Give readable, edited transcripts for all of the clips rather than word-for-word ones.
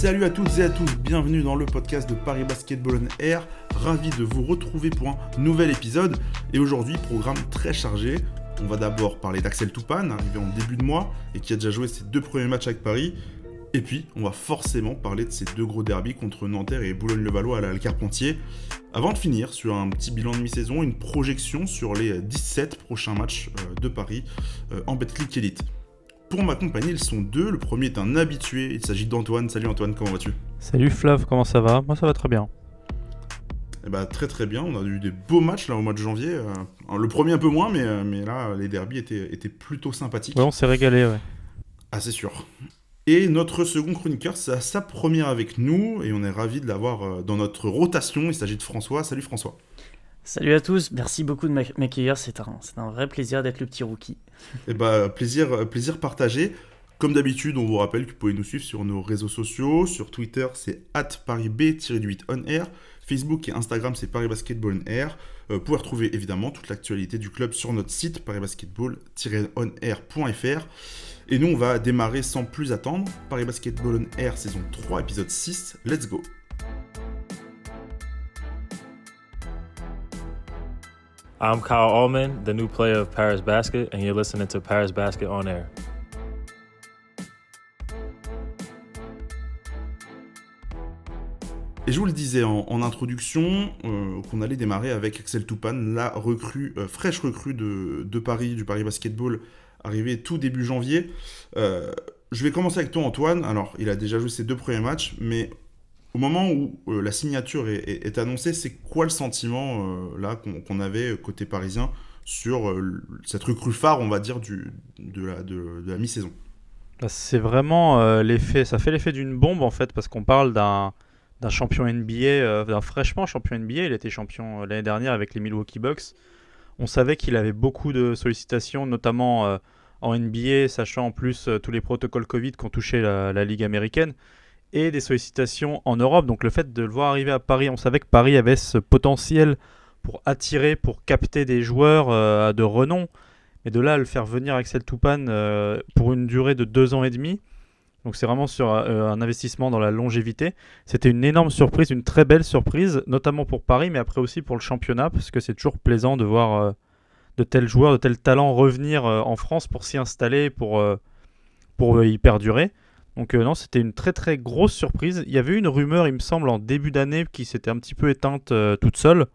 Salut à toutes et à tous, bienvenue dans le podcast de Paris Basketball on Air. Ravi de vous retrouver pour un nouvel épisode. Et aujourd'hui, programme très chargé. On va d'abord parler d'Axel Toupane, arrivé en début de mois et qui a déjà joué ses 2 premiers matchs avec Paris. Et puis, on va forcément parler de ces 2 gros derbys contre Nanterre et Boulogne-le-Valois à la Carpentier. Avant de finir sur un petit bilan de mi-saison, une projection sur les 17 prochains matchs de Paris en Betclic Elite. Pour m'accompagner, ils sont 2. Le premier est un habitué, il s'agit d'Antoine. Salut Antoine, comment vas-tu ? Salut Flav, comment ça va ? Moi ça va très bien. Eh bah, très très bien, on a eu des beaux matchs là au mois de janvier. Le premier un peu moins, mais là les derbys étaient plutôt sympathiques. Ouais, on s'est régalé, ouais. Ah, c'est sûr. Et notre second chroniqueur, c'est sa première avec nous et on est ravis de l'avoir dans notre rotation. Il s'agit de François. Salut François. Salut à tous, merci beaucoup de m'accueillir, c'est un vrai plaisir d'être le petit rookie. Eh bah, plaisir partagé. Comme d'habitude, on vous rappelle que vous pouvez nous suivre sur nos réseaux sociaux. Sur Twitter, c'est @parisb-8onair. Facebook et Instagram, c'est Paris Basketball on Air. Vous pouvez retrouver évidemment toute l'actualité du club sur notre site parisbasketball-onair.fr. Et nous, on va démarrer sans plus attendre. Paris Basketball on Air, saison 3, épisode 6. Let's go! I'm Kyle Allman, the new player of Paris Basket, and you're listening to Paris Basket on Air. Et je vous le disais en introduction, qu'on allait démarrer avec Axel Toupane, la fraîche recrue de Paris, du Paris Basketball, arrivée tout début janvier. Je vais commencer avec toi Antoine. Alors, il a déjà joué ses 2 premiers matchs, mais au moment où la signature est annoncée, c'est quoi le sentiment là qu'on avait côté parisien sur cette recrue phare, on va dire, de la mi-saison ? C'est vraiment l'effet, ça fait l'effet d'une bombe en fait, parce qu'on parle d'un champion NBA, d'un fraîchement champion NBA. Il était champion l'année dernière avec les Milwaukee Bucks. On savait qu'il avait beaucoup de sollicitations, notamment en NBA, sachant en plus tous les protocoles Covid qu'ont touché la Ligue américaine, et des sollicitations en Europe. Donc le fait de le voir arriver à Paris, on savait que Paris avait ce potentiel pour attirer, pour capter des joueurs de renom. Mais de là à le faire venir Axel Toupane pour une durée de 2 ans et demi, donc c'est vraiment sur un investissement dans la longévité. C'était une énorme surprise, une très belle surprise, notamment pour Paris, mais après aussi pour le championnat, parce que c'est toujours plaisant de voir de tels joueurs, de tels talents revenir en France pour s'y installer, pour y perdurer. Donc non, c'était une très très grosse surprise. Il y avait eu une rumeur, il me semble, en début d'année qui s'était un petit peu éteinte toute seule.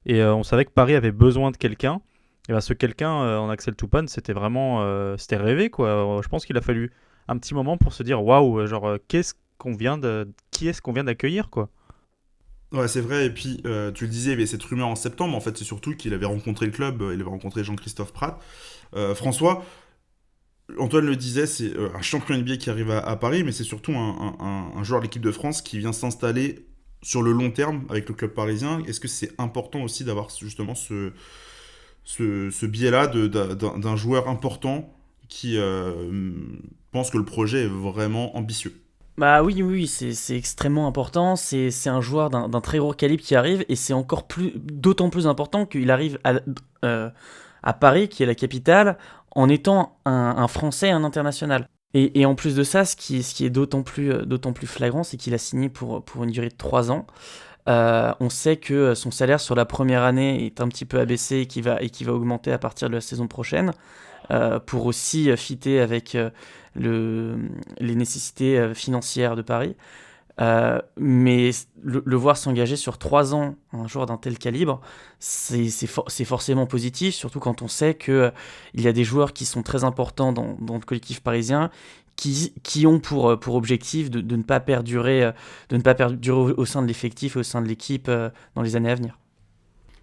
Et on savait que Paris avait besoin de quelqu'un. Et bien ce quelqu'un en Axel Toupane, c'était vraiment c'était rêvé, quoi. Je pense qu'il a fallu un petit moment pour se dire waouh, genre qui est-ce qu'on vient d'accueillir, quoi. Ouais, c'est vrai, et puis tu le disais, il y avait cette rumeur en septembre, en fait c'est surtout qu'il avait rencontré le club, il avait rencontré Jean-Christophe Prat. François, Antoine le disait, c'est un champion NBA qui arrive à Paris, mais c'est surtout un joueur de l'équipe de France qui vient s'installer sur le long terme avec le club parisien. Est-ce que c'est important aussi d'avoir justement ce biais-là d'un joueur important qui pense que le projet est vraiment ambitieux ? Bah oui, c'est extrêmement important, c'est un joueur d'un très gros calibre qui arrive, et c'est d'autant plus important qu'il arrive à Paris, qui est la capitale, en étant un Français et un international. Et en plus de ça, ce qui est d'autant plus flagrant, c'est qu'il a signé pour une durée de 3 ans. On sait que son salaire sur la première année est un petit peu abaissé et qui va augmenter à partir de la saison prochaine, pour aussi fitter avec les nécessités financières de Paris. Mais le voir s'engager sur 3 ans, un joueur d'un tel calibre, c'est forcément positif, surtout quand on sait qu'il y a des joueurs qui sont très importants dans le collectif parisien, qui ont pour objectif de ne pas perdurer au sein de l'effectif et au sein de l'équipe dans les années à venir.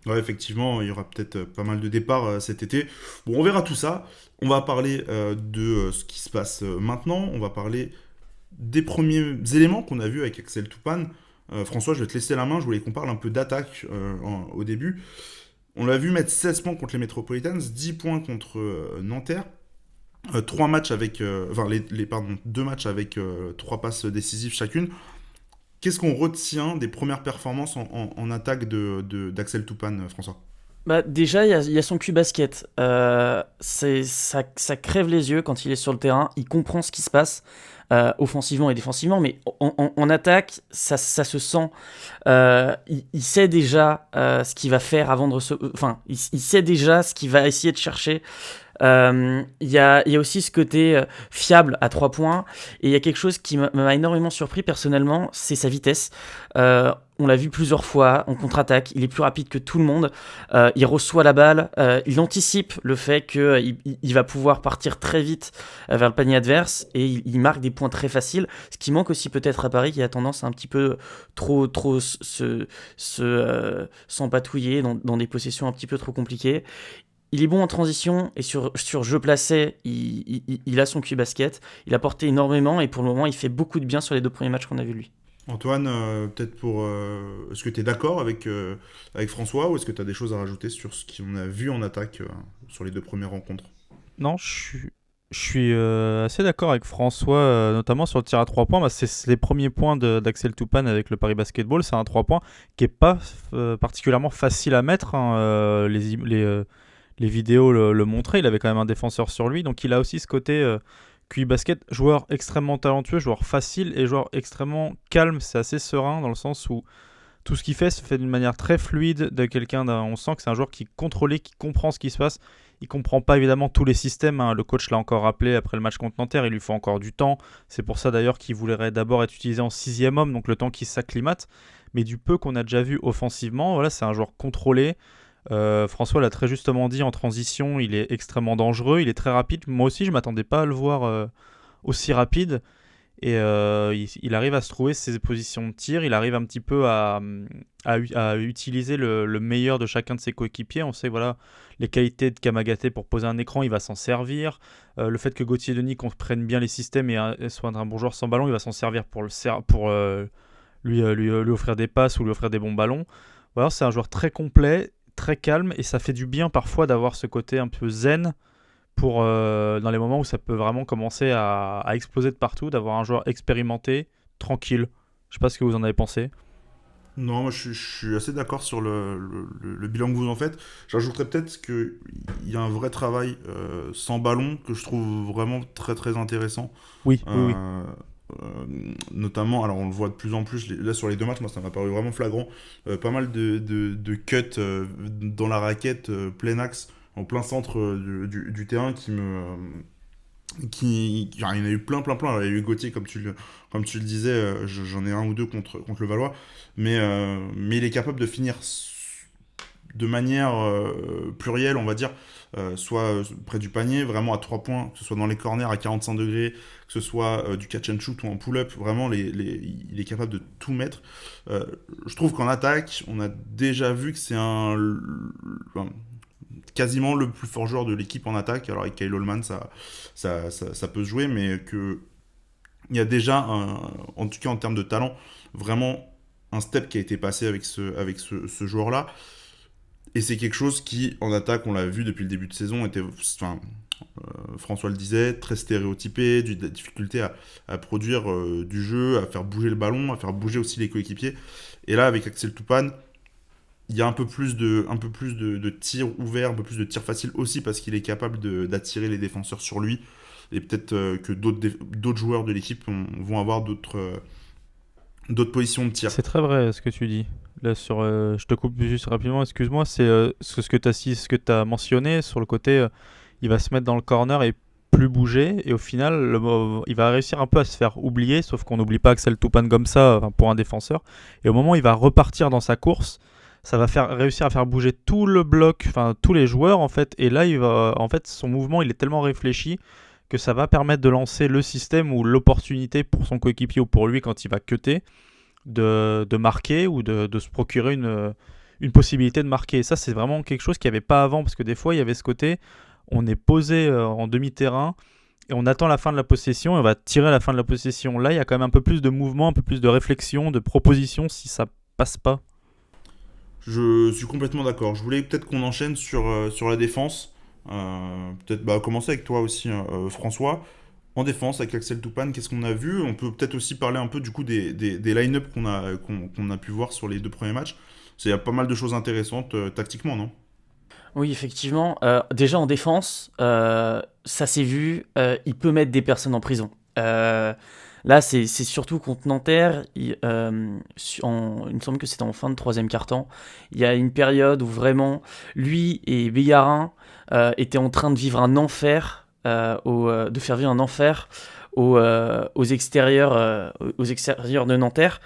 Ouais, effectivement, il y aura peut-être pas mal de départs cet été. Bon, on verra tout ça. On va parler de ce qui se passe maintenant. On va parler des premiers éléments qu'on a vus avec Axel Toupane. François, je vais te laisser la main. Je voulais qu'on parle un peu d'attaque au début. On l'a vu mettre 16 points contre les Metropolitans, 10 points contre Nanterre. 2 matchs avec 3 passes décisives chacune. Qu'est-ce qu'on retient des premières performances en attaque d'Axel Toupane, François ? Bah, déjà, il y a son Q-basket. Ça crève les yeux quand il est sur le terrain. Il comprend ce qui se passe. offensivement et défensivement, mais en attaque, ça se sent. Il sait déjà ce qu'il va faire avant de recevoir. Enfin, il sait déjà ce qu'il va essayer de chercher. Il y a aussi ce côté fiable à 3 points, et il y a quelque chose qui m'a énormément surpris personnellement, c'est sa vitesse. On l'a vu plusieurs fois en contre-attaque, il est plus rapide que tout le monde, il reçoit la balle, il anticipe le fait qu'il va pouvoir partir très vite vers le panier adverse, et il marque des points très faciles, ce qui manque aussi peut-être à Paris, qui a tendance à un petit peu trop s'empatouiller dans des possessions un petit peu trop compliquées. Il est bon en transition, et sur jeu placé, il a son QI basket. Il a porté énormément, et pour le moment, il fait beaucoup de bien sur les 2 premiers matchs qu'on a vu de lui. Antoine, peut-être est-ce que tu es d'accord avec François, ou est-ce que tu as des choses à rajouter sur ce qu'on a vu en attaque sur les 2 premières rencontres? Non, je suis assez d'accord avec François, notamment sur le tir à 3 points. Bah, c'est les premiers points d'Axel Toupane avec le Paris Basketball. C'est un 3 points qui n'est pas particulièrement facile à mettre. Les vidéos le montraient. Il avait quand même un défenseur sur lui. Donc il a aussi ce côté QI basket, joueur extrêmement talentueux, joueur facile et joueur extrêmement calme. C'est assez serein dans le sens où tout ce qu'il fait se fait d'une manière très fluide. On sent que c'est un joueur qui est contrôlé, qui comprend ce qui se passe. Il comprend pas évidemment tous les systèmes, hein. Le coach l'a encore rappelé après le match contre Nanterre, il lui faut encore du temps. C'est pour ça d'ailleurs qu'il voudrait d'abord être utilisé en 6e homme, donc le temps qu'il s'acclimate. Mais du peu qu'on a déjà vu offensivement, voilà, c'est un joueur contrôlé. François l'a très justement dit, en transition, il est extrêmement dangereux, il est très rapide. Moi aussi, je m'attendais pas à le voir aussi rapide. Et il arrive à se trouver ses positions de tir, il arrive un petit peu à utiliser le meilleur de chacun de ses coéquipiers. On sait voilà les qualités de Kamagaté pour poser un écran, il va s'en servir. Le fait que Gauthier Denis comprenne bien les systèmes et soit un bon joueur sans ballon, il va s'en servir pour lui offrir des passes ou lui offrir des bons ballons. Voilà, c'est un joueur très complet, très calme, et ça fait du bien parfois d'avoir ce côté un peu zen pour dans les moments où ça peut vraiment commencer à exploser de partout, d'avoir un joueur expérimenté, tranquille. Je sais pas ce que vous en avez pensé. Non, moi je suis assez d'accord sur le bilan que vous en faites. J'ajouterais peut-être qu'il y a un vrai travail sans ballon que je trouve vraiment très très intéressant. Oui. Notamment, alors on le voit de plus en plus là sur les 2 matchs, moi ça m'a paru vraiment flagrant. Pas mal de cuts dans la raquette, plein axe, en plein centre du terrain il y en a eu plein. Alors, il y a eu Gauthier, comme tu le disais, j'en ai 1 ou 2 contre le Valois, mais il est capable de finir de manière plurielle, on va dire, soit près du panier, vraiment à 3 points, que ce soit dans les corners à 45 degrés, que ce soit du catch and shoot ou en pull-up, vraiment il est capable de tout mettre. Je trouve qu'en attaque, on a déjà vu que c'est quasiment le plus fort joueur de l'équipe en attaque. Alors avec Kyle Allman, ça peut se jouer, mais qu'il y a déjà, en tout cas en termes de talent, vraiment un step qui a été passé avec ce joueur-là. Et c'est quelque chose qui, en attaque, on l'a vu depuis le début de saison, était, François le disait, très stéréotypé, de la difficulté à produire du jeu, à faire bouger le ballon, à faire bouger aussi les coéquipiers. Et là, avec Axel Toupane, il y a un peu plus de tirs ouverts, un peu plus de tirs faciles aussi, parce qu'il est capable d'attirer les défenseurs sur lui. Et peut-être que d'autres joueurs de l'équipe vont avoir d'autres positions de tir. C'est très vrai ce que tu dis. Là, je te coupe juste rapidement, excuse-moi, c'est ce que tu as mentionné sur le côté, il va se mettre dans le corner et plus bouger, et au final, il va réussir un peu à se faire oublier, sauf qu'on n'oublie pas Axel Toupane comme ça pour un défenseur. Et au moment où il va repartir dans sa course, ça va réussir à faire bouger tout le bloc, enfin tous les joueurs en fait, et là, son mouvement, il est tellement réfléchi que ça va permettre de lancer le système ou l'opportunité pour son coéquipier ou pour lui quand il va cutter, de marquer ou de se procurer une possibilité de marquer. Et ça, c'est vraiment quelque chose qu'il n'y avait pas avant, parce que des fois, il y avait ce côté, on est posé en demi-terrain et on attend la fin de la possession et on va tirer à la fin de la possession. Là, il y a quand même un peu plus de mouvement, un peu plus de réflexion, de proposition si ça passe pas. Je suis complètement d'accord. Je voulais peut-être qu'on enchaîne sur la défense. Peut-être commencer avec toi aussi, François. En défense, avec Axel Toupane, qu'est-ce qu'on a vu? On peut peut-être aussi parler un peu du coup des line-up qu'on a pu voir sur les 2 premiers matchs. Il y a pas mal de choses intéressantes tactiquement, non? Oui, effectivement. Déjà en défense, ça s'est vu, il peut mettre des personnes en prison. Là, c'est surtout contre Nanterre. Il me semble que c'était en fin de troisième quart-temps. Il y a une période où vraiment, lui et Bégarin étaient en train de vivre un enfer, de faire vivre un enfer aux extérieurs de Nanterre.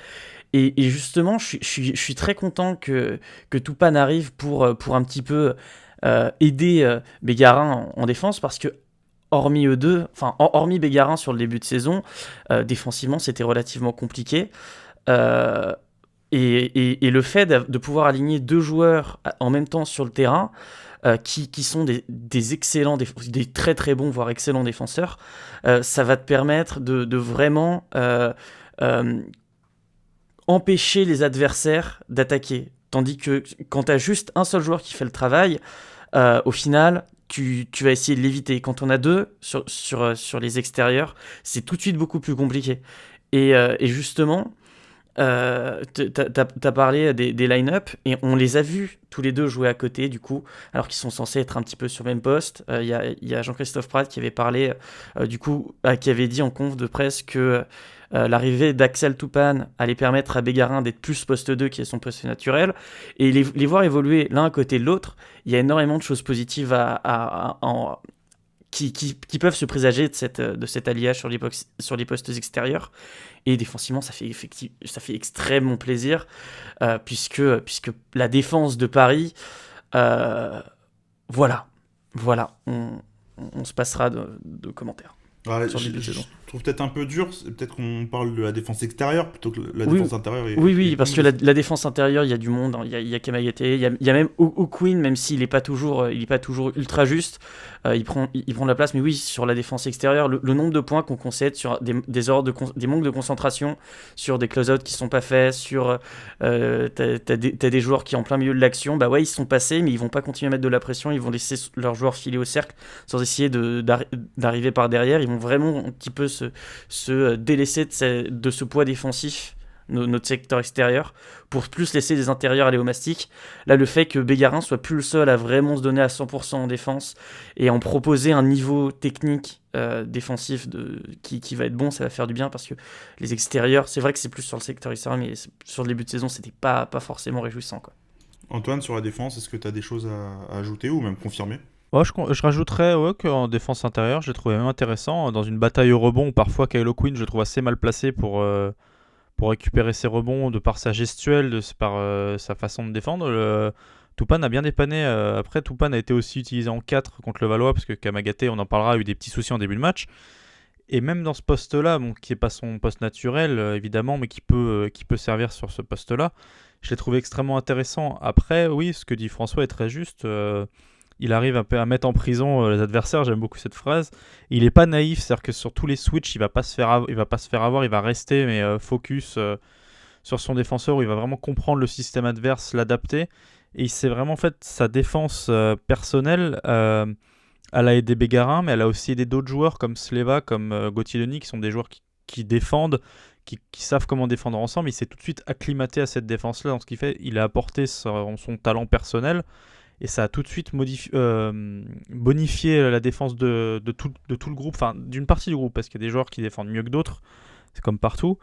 Et justement, je suis très content que Toupane arrive pour un petit peu aider Bégarin en défense, parce que hormis eux deux, enfin hormis Bégarin sur le début de saison, défensivement c'était relativement compliqué. Euh, et le fait de pouvoir aligner deux joueurs en même temps sur le terrain, qui sont des excellents, des très très bons, voire excellents défenseurs, ça va te permettre de vraiment euh, empêcher les adversaires d'attaquer. Tandis que quand tu as juste un seul joueur qui fait le travail, au final, tu vas essayer de l'éviter. Quand on a deux sur les extérieurs, c'est tout de suite beaucoup plus compliqué. Et justement, t'as parlé des line-up, et on les a vus tous les deux jouer à côté, du coup, alors qu'ils sont censés être un petit peu sur le même poste. Il y a Jean-Christophe Prat qui avait parlé, qui avait dit en conf de presse que l'arrivée d'Axel Toupane allait permettre à Bégarin d'être plus poste 2, qui est son poste naturel, et les voir évoluer l'un à côté de l'autre. Il y a énormément de choses positives qui peuvent se présager de cet alliage sur les postes extérieurs. Et défensivement, ça fait extrêmement plaisir, puisque la défense de Paris, voilà, on se passera de commentaires. Ouais, sur le début de saison. Je trouve peut-être un peu dur, peut-être qu'on parle de la défense extérieure plutôt que la Oui, défense intérieure. Oui, parce que la défense intérieure, il y a du monde, hein. Il y a Kamagaté, il y a même O'Quinn, même s'il n'est pas toujours ultra juste, il prend de la place. Mais oui, sur la défense extérieure, le nombre de points qu'on concède sur des manques de concentration, sur des close-out qui sont pas faits, sur t'as des joueurs qui en plein milieu de l'action, bah ouais, ils sont passés, mais ils vont pas continuer à mettre de la pression, ils vont laisser leurs joueurs filer au cercle sans essayer d'arriver par derrière. Ils vont vraiment un petit peu se délaisser de ce poids défensif, notre secteur extérieur, pour plus laisser les intérieurs aller au mastic. Là, le fait que Bégarin soit plus le seul à vraiment se donner à 100% en défense et en proposer un niveau technique défensif qui va être bon, ça va faire du bien, parce que les extérieurs, c'est vrai que c'est plus sur le secteur extérieur, mais sur le début de saison, c'était pas forcément réjouissant, quoi. Antoine, sur la défense, est-ce que tu as des choses à ajouter ou même confirmer? Ouais, je rajouterais qu'en défense intérieure, j'ai trouvé même intéressant. Dans une bataille au rebond, où parfois Kyle O'Quinn, je le trouve assez mal placé pour récupérer ses rebonds, de par sa gestuelle, par sa façon de défendre. Toupane a bien dépanné. Après, Toupane a été aussi utilisé en 4 contre le Valois, parce que Kamagaté, on en parlera, a eu des petits soucis en début de match. Et même dans ce poste-là, qui n'est pas son poste naturel, évidemment, mais qui peut servir sur ce poste-là, je l'ai trouvé extrêmement intéressant. Après, oui, ce que dit François est très juste. Il arrive un peu à mettre en prison les adversaires, j'aime beaucoup cette phrase. Il est pas naïf, c'est-à-dire que sur tous les switches, il va pas se faire avoir, il va rester focus sur son défenseur, où il va vraiment comprendre le système adverse, l'adapter. Et c'est vraiment fait sa défense personnelle. Elle a aidé Bégarin, mais elle a aussi aidé d'autres joueurs comme Sleva, comme Gauthier Denis, qui sont des joueurs qui défendent, qui savent comment défendre ensemble. Il s'est tout de suite acclimaté à cette défense-là, dans ce qu'il fait. Il a apporté son talent personnel. Et ça a tout de suite bonifié la défense de tout le groupe, enfin d'une partie du groupe, parce qu'il y a des joueurs qui défendent mieux que d'autres, c'est comme partout.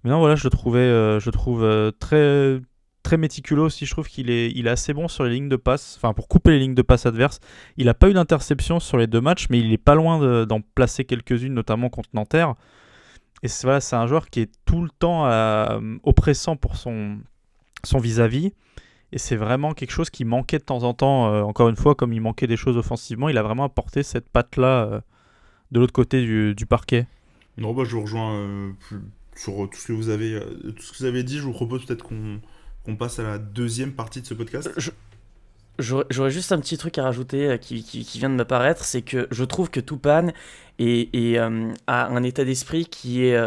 Mais non, voilà, je le trouve très, très méticuleux aussi. Je trouve qu'il est assez bon sur les lignes de passe, enfin pour couper les lignes de passe adverses. Il n'a pas eu d'interception sur les 2 matchs, mais il est pas loin d'en placer quelques-unes, notamment contre Nanterre. Et c'est un joueur qui est tout le temps oppressant pour son vis-à-vis. Et c'est vraiment quelque chose qui manquait de temps en temps, encore une fois, comme il manquait des choses offensivement, il a vraiment apporté cette patte-là de l'autre côté du parquet. Non, je vous rejoins sur tout ce que vous avez dit. Je vous propose peut-être qu'on passe à la deuxième partie de ce podcast. J'aurais juste un petit truc à rajouter qui vient de m'apparaître, c'est que je trouve que Toupane a un état d'esprit qui est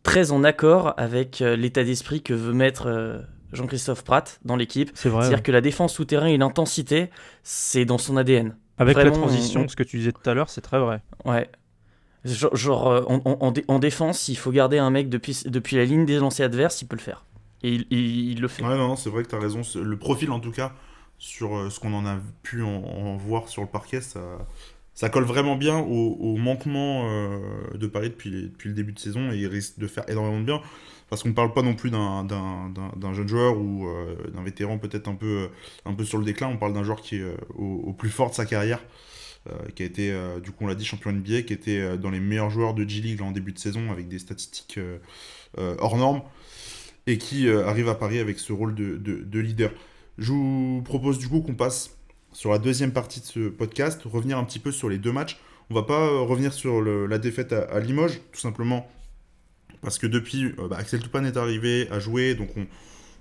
très en accord avec l'état d'esprit que veut mettre Jean-Christophe Prat dans l'équipe. C'est vrai. C'est-à-dire que la défense souterrain et l'intensité, c'est dans son ADN. Avec Vraiment, la transition, ce que tu disais tout à l'heure, c'est très vrai. Ouais. En défense, il faut garder un mec depuis la ligne des lancers adverses, il peut le faire. Et il le fait. Ouais, non, c'est vrai que tu as raison. Le profil, en tout cas, sur ce qu'on en a pu en voir sur le parquet, ça colle vraiment bien au manquement de Paris depuis le début de saison et il risque de faire énormément de bien parce qu'on ne parle pas non plus d'un jeune joueur ou d'un vétéran peut-être un peu sur le déclin, on parle d'un joueur qui est au plus fort de sa carrière, qui a été, du coup on l'a dit, champion NBA, qui était dans les meilleurs joueurs de G-League en début de saison avec des statistiques hors normes et qui arrive à Paris avec ce rôle de leader. Je vous propose du coup qu'on passe sur la deuxième partie de ce podcast, revenir un petit peu sur les deux matchs. On va pas revenir sur la défaite à Limoges, tout simplement parce que depuis, Axel Toupane est arrivé à jouer, donc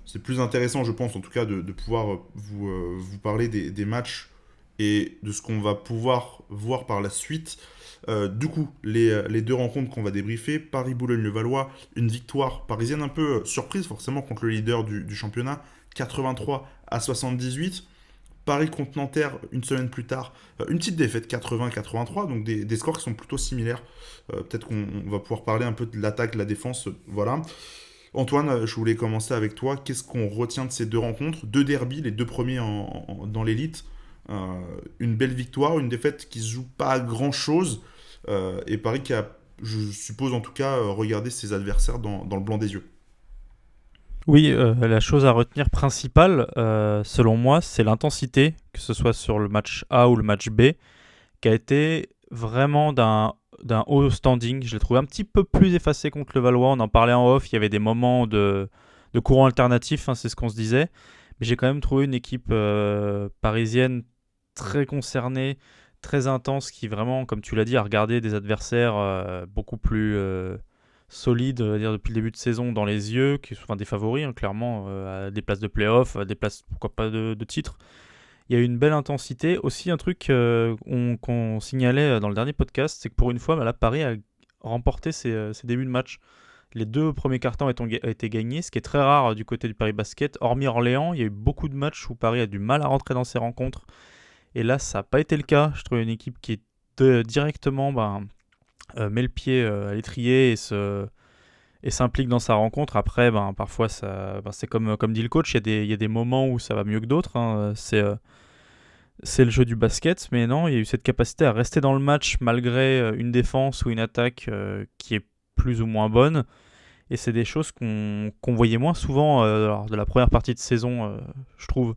c'est plus intéressant, je pense, en tout cas, de pouvoir vous parler des matchs et de ce qu'on va pouvoir voir par la suite. Du coup, les deux rencontres qu'on va débriefer, Paris-Boulogne-le-Valois, une victoire parisienne un peu surprise forcément contre le leader du championnat, 83-78. Paris contre Nanterre une semaine plus tard, une petite défaite 80-83, donc des scores qui sont plutôt similaires. Peut-être qu'on va pouvoir parler un peu de l'attaque, de la défense, voilà. Antoine, je voulais commencer avec toi. Qu'est-ce qu'on retient de ces deux rencontres? Deux derbies, les deux premiers dans l'élite. Une belle victoire, une défaite qui se joue pas à grand-chose. Et Paris qui a, je suppose en tout cas, regardé ses adversaires dans le blanc des yeux. Oui, la chose à retenir principale, selon moi, c'est l'intensité, que ce soit sur le match A ou le match B, qui a été vraiment d'un haut standing. Je l'ai trouvé un petit peu plus effacé contre le Valois. On en parlait en off, il y avait des moments de courant alternatif, hein, c'est ce qu'on se disait. Mais j'ai quand même trouvé une équipe parisienne très concernée, très intense, qui vraiment, comme tu l'as dit, a regardé des adversaires beaucoup plus solides, on va dire, depuis le début de saison dans les yeux, qui sont des favoris, hein, clairement, à des places de play-off, à des places, pourquoi pas, de titre. Il y a eu une belle intensité. Aussi, un truc qu'on signalait dans le dernier podcast, c'est que pour une fois, là, Paris a remporté ses débuts de match. Les deux premiers cartons ont été gagnés, ce qui est très rare du côté du Paris Basket. Hormis Orléans, il y a eu beaucoup de matchs où Paris a du mal à rentrer dans ses rencontres. Et là, ça n'a pas été le cas. Je trouve une équipe qui est directement met le pied à l'étrier et s'implique dans sa rencontre. Après, parfois, c'est comme dit le coach, il y a des moments où ça va mieux que d'autres. Hein. C'est le jeu du basket, mais non, il y a eu cette capacité à rester dans le match malgré une défense ou une attaque qui est plus ou moins bonne. Et c'est des choses qu'on voyait moins souvent de la première partie de saison, je trouve.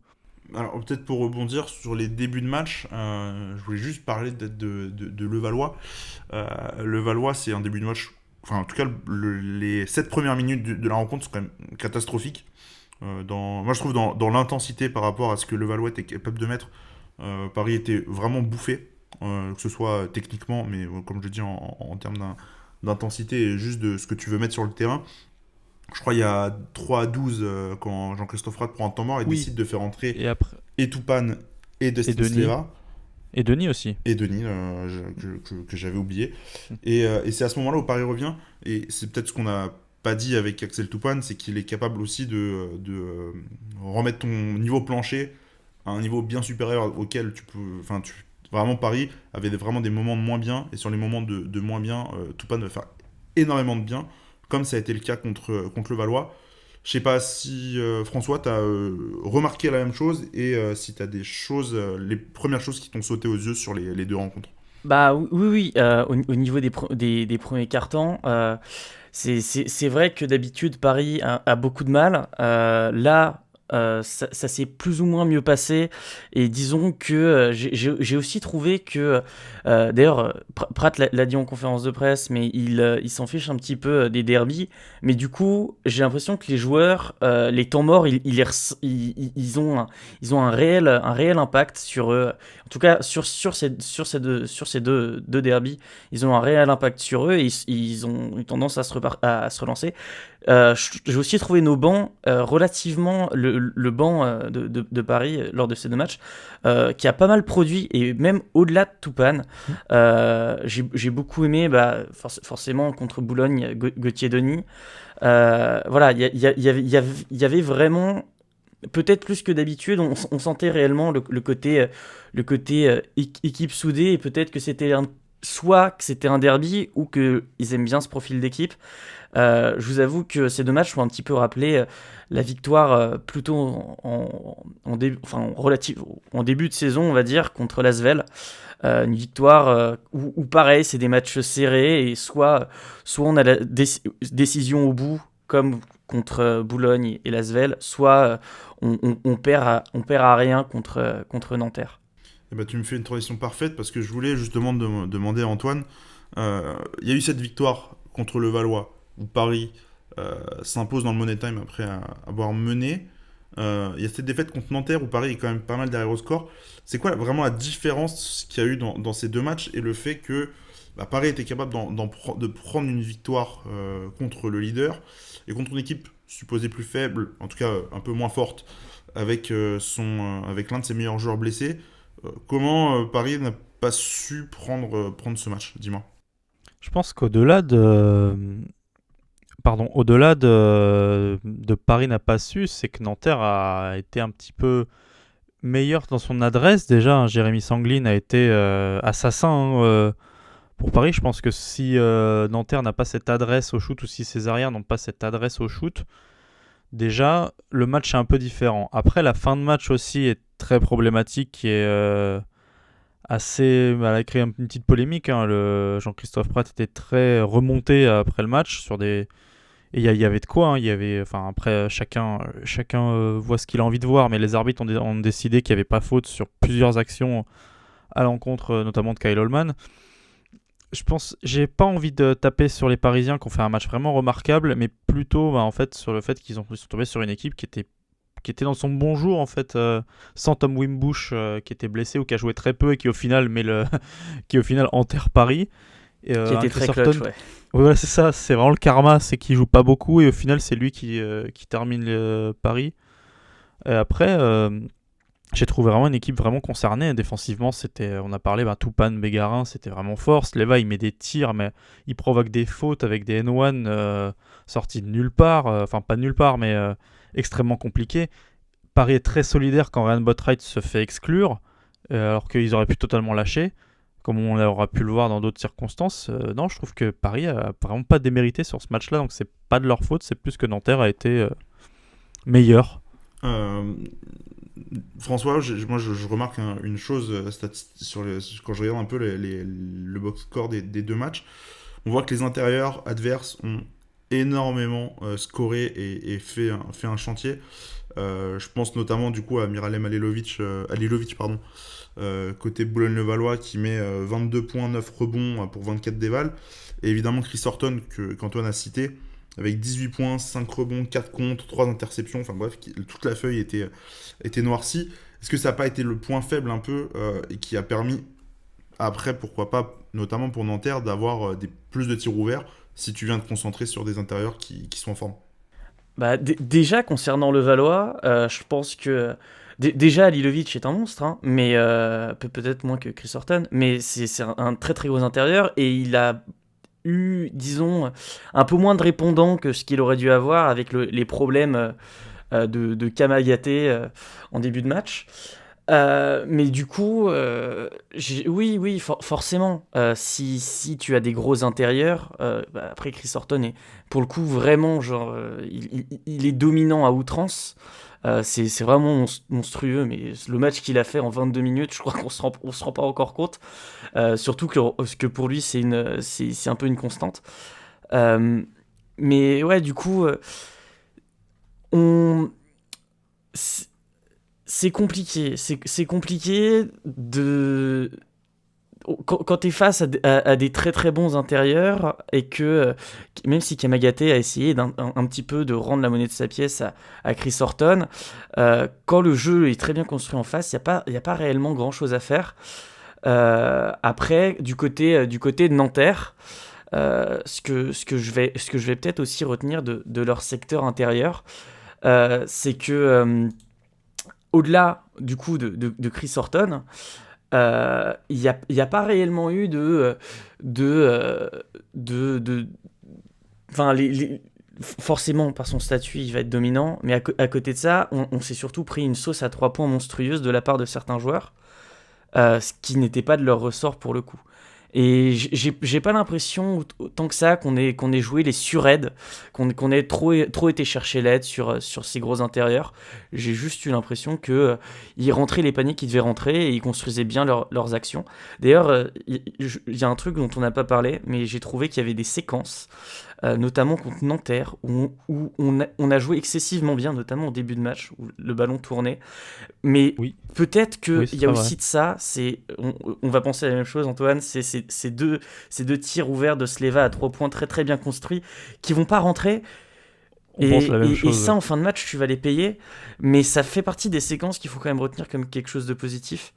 Alors peut-être pour rebondir sur les débuts de match, je voulais juste parler de Levallois. Levallois, c'est un début de match, enfin en tout cas les 7 premières minutes de la rencontre sont quand même catastrophiques. Moi je trouve dans l'intensité par rapport à ce que Levallois était capable de mettre, Paris était vraiment bouffé, que ce soit techniquement, mais comme je dis en termes d'intensité et juste de ce que tu veux mettre sur le terrain. Je crois qu'il y a 3-12 quand Jean-Christophe Rad prend un temps mort et décide de faire entrer Et après, et Toupane et Dustin Sleva. Et Denis aussi. Et Denis, que j'avais oublié. Et c'est à ce moment-là où Paris revient. Et c'est peut-être ce qu'on n'a pas dit avec Axel Toupane, c'est qu'il est capable aussi de remettre ton niveau plancher à un niveau bien supérieur auquel tu peux... Vraiment, Paris avait vraiment des moments de moins bien. Et sur les moments de moins bien, Toupane va faire énormément de bien, comme ça a été le cas contre le Valois. Je sais pas si François, tu as remarqué la même chose et si tu as des choses, les premières choses qui t'ont sauté aux yeux sur les deux rencontres. Oui, au niveau des premiers cartons, c'est vrai que d'habitude Paris a beaucoup de mal. Là, ça s'est plus ou moins mieux passé et disons que j'ai aussi trouvé que d'ailleurs Pratt l'a dit en conférence de presse, mais il s'en fiche un petit peu des derbies, mais du coup j'ai l'impression que les joueurs, les temps morts, ils ont un réel impact sur eux, en tout cas sur ces deux derbies, ils ont un réel impact sur eux et ils ont une tendance à se relancer. J'ai aussi trouvé nos bancs relativement, le banc de Paris lors de ces deux matchs qui a pas mal produit, et même au-delà de Toupane, j'ai beaucoup aimé forcément contre Boulogne, Gauthier-Denis. Voilà, il y avait vraiment, peut-être plus que d'habitude, on sentait réellement le côté équipe soudée, et peut-être que c'était soit que c'était un derby ou qu'ils aiment bien ce profil d'équipe. Je vous avoue que ces deux matchs m'ont un petit peu rappelé la victoire plutôt en début de saison, on va dire, contre l'Asvel. Une victoire où pareil, c'est des matchs serrés et soit on a la décision au bout, comme contre Boulogne et l'Asvel, soit on perd à rien contre Nanterre. Eh ben, tu me fais une transition parfaite parce que je voulais justement demander à Antoine, il y a eu cette victoire contre le Valois où Paris s'impose dans le Money Time après avoir mené. Il y a cette défaite contre Nanterre où Paris est quand même pas mal derrière au score. C'est quoi vraiment la différence qu'il y a eu dans ces deux matchs et le fait que Paris était capable de prendre une victoire contre le leader et contre une équipe supposée plus faible, en tout cas un peu moins forte, avec l'un de ses meilleurs joueurs blessés. Comment Paris n'a pas su prendre ce match, dis-moi. Je pense au-delà de Paris n'a pas su, c'est que Nanterre a été un petit peu meilleur dans son adresse. Déjà, Jérémy Sanglin a été assassin pour Paris. Je pense que si Nanterre n'a pas cette adresse au shoot ou si ses arrières n'ont pas cette adresse au shoot, déjà, le match est un peu différent. Après, la fin de match aussi est très problématique, qui est elle a créé une petite polémique. Jean-Christophe Prat était très remonté après le match sur des... Et il y avait de quoi. Il y avait, après, chacun voit ce qu'il a envie de voir, mais les arbitres ont décidé qu'il n'y avait pas faute sur plusieurs actions à l'encontre, notamment de Kyle Holman. J'ai pas envie de taper sur les Parisiens qui ont fait un match vraiment remarquable, mais plutôt en fait sur le fait qu'ils sont tombés sur une équipe qui était dans son bon jour en fait, sans Tom Wimbush qui était blessé ou qui a joué très peu et qui au final qui au final enterre Paris. Qui était très clutch, ouais. Oui, voilà, c'est ça, c'est vraiment le karma, c'est qu'il joue pas beaucoup et au final c'est lui qui termine Paris. Et après, j'ai trouvé vraiment une équipe vraiment concernée. Défensivement, on a parlé, Toupane, Bégarin, c'était vraiment fort. Sleva, il met des tirs, mais il provoque des fautes avec des N1 sortis de nulle part. Enfin, pas de nulle part, mais extrêmement compliqué. Paris est très solidaire quand Ryan Botwright se fait exclure, alors qu'ils auraient pu totalement lâcher, comme on aura pu le voir dans d'autres circonstances. Non, je trouve que Paris a vraiment pas démérité sur ce match-là, donc c'est pas de leur faute, c'est plus que Nanterre a été meilleur. François, moi je remarque une chose quand je regarde un peu le box score des deux matchs. On voit que les intérieurs adverses ont énormément scoré et fait un chantier. Je pense notamment du coup à Miralem Alilovic, côté Boulogne-le-Valois, qui met 22 points, 9 rebonds pour 24 dévals. Et évidemment Chris Horton qu'Antoine a cité, avec 18 points, 5 rebonds, 4 contre, 3 interceptions. Enfin bref, toute la feuille était noircie. Est-ce que ça n'a pas été le point faible un peu et qui a permis, après, pourquoi pas, notamment pour Nanterre, d'avoir plus de tirs ouverts si tu viens te concentrer sur des intérieurs qui sont en forme? Déjà, concernant le Valois, je pense que... Déjà, Alilovic est un monstre, hein, mais peut-être moins que Chris Horton, mais c'est un très très gros intérieur et il a eu, disons, un peu moins de répondants que ce qu'il aurait dû avoir avec les problèmes de Kamagaté en début de match. Mais du coup, oui, forcément, si tu as des gros intérieurs, après Chris Horton est pour le coup vraiment genre, il est dominant à outrance. C'est vraiment monstrueux, mais le match qu'il a fait en 22 minutes, je crois qu'on se rend pas encore compte. Surtout que pour lui, c'est un peu une constante. Mais ouais, du coup, c'est compliqué. C'est compliqué de... Quand tu es face à des très très bons intérieurs et que, même si Kamagaté a essayé un petit peu de rendre la monnaie de sa pièce à Chris Horton, quand le jeu est très bien construit en face, il n'y a pas réellement grand chose à faire. Après, du côté de Nanterre, ce que je vais peut-être aussi retenir de leur secteur intérieur, c'est que au-delà du coup de Chris Horton, il n'y a pas réellement eu forcément par son statut il va être dominant, mais à côté de ça on s'est surtout pris une sauce à 3 points monstrueuse de la part de certains joueurs, ce qui n'était pas de leur ressort pour le coup. Et j'ai pas l'impression tant que ça qu'on ait joué les suraides, qu'on ait trop été chercher l'aide sur ces gros intérieurs. J'ai juste eu l'impression que ils rentraient les paniers qu'ils devaient rentrer et ils construisaient bien leurs actions. D'ailleurs, il y a un truc dont on n'a pas parlé, mais j'ai trouvé qu'il y avait des séquences, notamment contre Nanterre, où on a joué excessivement bien, notamment au début de match, où le ballon tournait. Mais Oui. peut-être qu'il Oui, c'est y a pas aussi de ça, on va penser à la même chose, Antoine, c'est ces deux tirs ouverts de Sleva à 3 points très très bien construits, qui vont pas rentrer. On pense la même Et chose. ça, en fin de match, tu vas les payer, mais ça fait partie des séquences qu'il faut quand même retenir comme quelque chose de positif.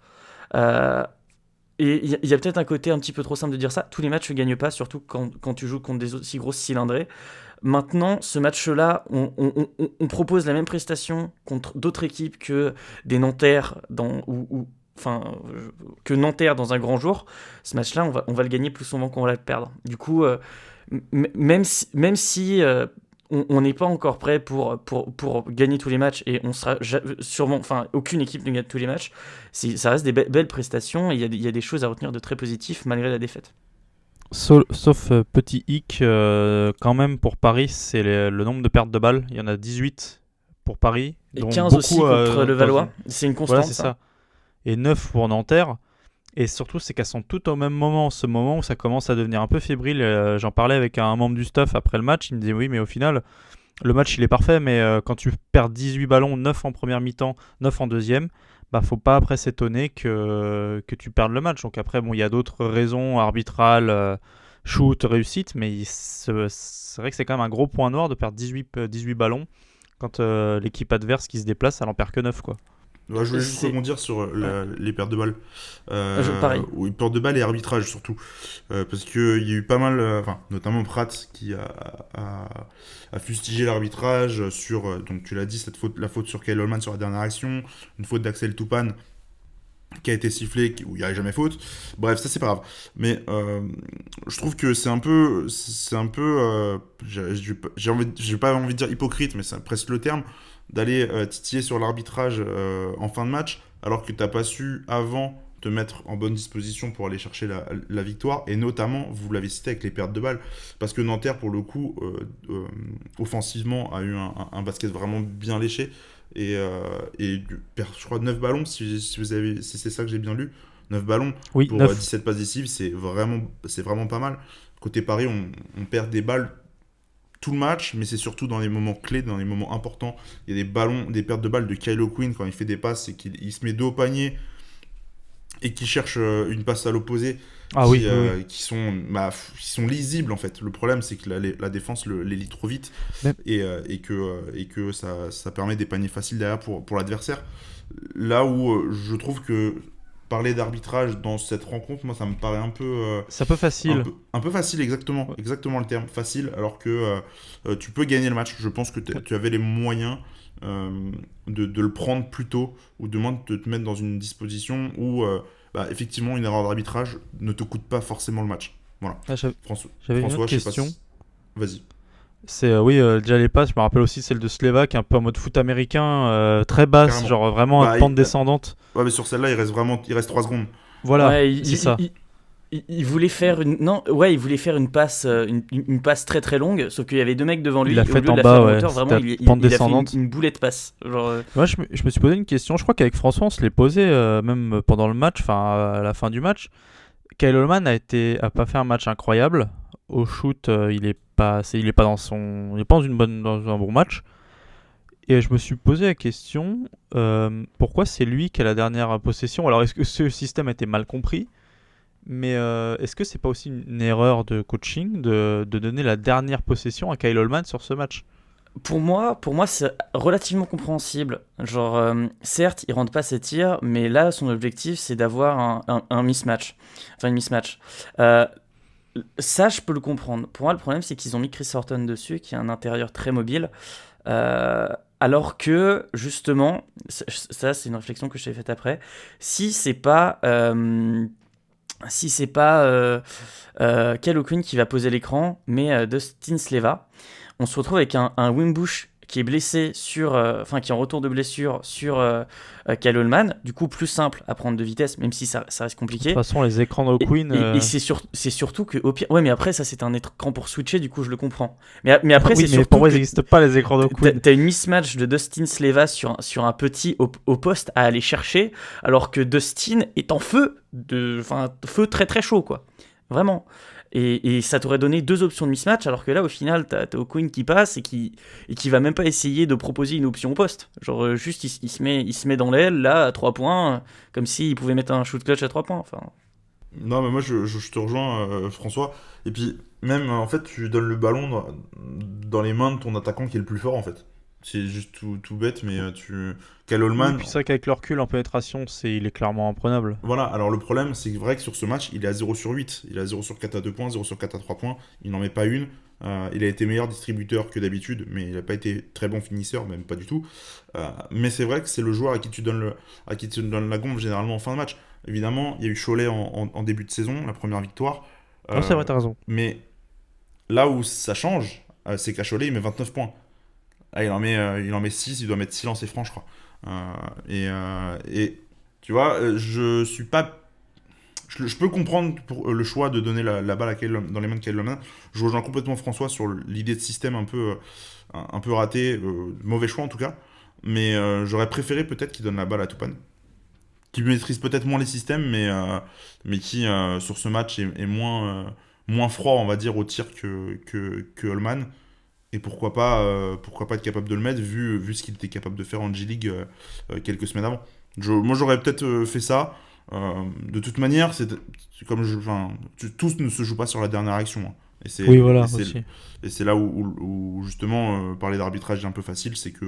Euh, et il y a peut-être un côté un petit peu trop simple de dire ça. Tous les matchs ne gagnent pas, surtout quand tu joues contre des aussi grosses cylindrées. Maintenant, ce match-là, on propose la même prestation contre d'autres équipes que des Nanterre que Nanterre dans un grand jour. Ce match-là, on va le gagner plus souvent qu'on va le perdre. Du coup, même si on n'est pas encore prêt pour gagner tous les matchs, et on sera sûrement, enfin, aucune équipe ne gagne tous les matchs, ça reste des belles prestations, et il y a des choses à retenir de très positif malgré la défaite. Sauf petit hic, quand même pour Paris, c'est le nombre de pertes de balles. Il y en a 18 pour Paris. Et dont 15 aussi contre le dans Valois. C'est une constante. Voilà, c'est ça. Et 9 pour Nanterre. Et surtout, c'est qu'elles sont toutes au même moment. Ce moment où ça commence à devenir un peu fébrile. J'en parlais avec un membre du staff après le match. Il me disait oui, mais au final, le match il est parfait. Mais quand tu perds 18 ballons, 9 en première mi-temps, 9 en deuxième, bah faut pas après s'étonner que tu perdes le match. Donc après, bon, il y a d'autres raisons arbitrales, shoot, réussite. Mais c'est vrai que c'est quand même un gros point noir de perdre 18 ballons quand l'équipe adverse qui se déplace, elle en perd que 9, quoi. Ouais, je voulais juste rebondir sur les pertes de balles. Pareil. Oui, pertes de balles et arbitrage surtout. Parce qu'il y a eu pas mal, notamment Pratt qui a fustigé l'arbitrage sur, donc tu l'as dit, la faute sur Kyle Holman sur la dernière action, une faute d'Axel Toupane qui a été sifflée, où il n'y avait jamais faute. Bref, ça c'est pas grave. Mais je trouve que c'est un peu, j'ai pas envie de dire hypocrite, mais c'est presque le terme, d'aller titiller sur l'arbitrage en fin de match, alors que t'as pas su avant te mettre en bonne disposition pour aller chercher la victoire, et notamment, vous l'avez cité avec les pertes de balles, parce que Nanterre, pour le coup, offensivement, a eu un basket vraiment bien léché, et je crois 9 ballons, si c'est ça que j'ai bien lu, 9 ballons Oui, pour 9. 17 passes décisives, c'est vraiment pas mal. Côté Paris, on perd des balles tout le match, mais c'est surtout dans les moments clés, dans les moments importants. Il y a des pertes de balles de Kylo Quinn quand il fait des passes et qu'il se met dos au panier et qu'il cherche une passe à l'opposé qui sont lisibles en fait. Le problème, c'est que la défense les lit trop vite et que ça permet des paniers faciles derrière pour l'adversaire. Là où je trouve que parler d'arbitrage dans cette rencontre, moi ça me paraît un peu C'est un peu facile. un peu facile, exactement le terme, facile, alors que tu peux gagner le match. Je pense que tu avais les moyens de le prendre plus tôt, ou de moins de te mettre dans une disposition où effectivement une erreur d'arbitrage ne te coûte pas forcément le match. Voilà. J'avais une autre je sais pas question. Vas-y. C'est déjà les passes, je me rappelle aussi celle de Sleva qui est un peu en mode foot américain, très basse, Carrément. genre vraiment pente descendante. Ouais, mais sur celle-là, il reste 3 secondes. Voilà, Ouais, c'est ça. Il voulait faire une passe, une passe très très longue, sauf qu'il y avait deux mecs devant lui. Il l'a et au faite lieu de en la bas, faire en ouais, hauteur, vraiment, c'était il pente a fait descendante. une boulette de passe. Genre, Ouais, je me suis posé une question. Je crois qu'avec François, on se l'est posé même pendant le match, enfin à la fin du match. Kyle Holman a pas fait un match incroyable. Au shoot, il est pas dans un bon match. Et je me suis posé la question, pourquoi c'est lui qui a la dernière possession? Alors est-ce que ce système a été mal compris? Mais est-ce que c'est pas aussi une erreur de coaching de donner la dernière possession à Kyle Holman sur ce match? Pour moi, c'est relativement compréhensible. Genre, certes, il rentre pas ses tirs, mais là, son objectif, c'est d'avoir un mismatch. Enfin, une mismatch. Ça, je peux le comprendre. Pour moi, le problème, c'est qu'ils ont mis Chris Horton dessus, qui est un intérieur très mobile. Alors que, justement, ça, c'est une réflexion que je t'ai faite après. Si c'est pas Kyle O'Quinn qui va poser l'écran, mais Dustin Sleva, on se retrouve avec un Wimbush qui est blessé qui est en retour de blessure sur Kyle Allman. Du coup, plus simple à prendre de vitesse, même si ça reste De compliqué. toute façon, les écrans d'O'Quinn. Et c'est surtout que au pire, ouais, mais après ça c'est un écran pour switcher, du coup je le comprends. Mais après oui, c'est mais surtout pour moi, que ils n'existent pas les écrans d'O'Quinn. t'as une mismatch de Dustin Sleva sur un petit au poste à aller chercher, alors que Dustin est en feu très très chaud quoi, vraiment. Et ça t'aurait donné 2 options de mismatch, alors que là au final t'as O'Quinn qui passe et qui va même pas essayer de proposer une option au poste. Genre juste il se met dans l'aile là à 3 points, comme s'il pouvait mettre un shoot clutch à 3 points. Enfin. Non, mais moi je te rejoins, François. Et puis, même en fait, tu donnes le ballon dans les mains de ton attaquant qui est le plus fort en fait. C'est juste tout bête, mais Kyle Oui, Allman. puis c'est vrai qu'avec le recul en pénétration, il est clairement imprenable. Voilà, alors le problème, c'est vrai que sur ce match, il est à 0 sur 8. Il est à 0 sur 4 à 2 points, 0 sur 4 à 3 points. Il n'en met pas une. Il a été meilleur distributeur que d'habitude, mais il n'a pas été très bon finisseur, même pas du tout. Mais c'est vrai que c'est le joueur à qui tu donnes la gombe généralement en fin de match. Évidemment, il y a eu Cholet en début de saison, la première victoire. Non, c'est vrai, t'as raison. Mais là où ça change, c'est qu'à Cholet, il met 29 points. Là, il en met 6, il doit mettre 6 lancers francs, je crois. Et tu vois, je suis pas. Je peux comprendre pour le choix de donner la balle dans les mains de Kyle Allman. Je rejoins complètement François sur l'idée de système un peu raté, mauvais choix en tout cas. Mais j'aurais préféré peut-être qu'il donne la balle à Toupane, qui maîtrise peut-être moins les systèmes, mais qui sur ce match est moins froid, on va dire, au tir que Allman. Et pourquoi pas être capable de le mettre, vu ce qu'il était capable de faire en G-League quelques semaines avant. Moi, j'aurais peut-être fait ça. De toute manière, c'est comme tous ne se jouent pas sur la dernière action. Hein. Oui, voilà, aussi. Et c'est là où justement, parler d'arbitrage est un peu facile, c'est que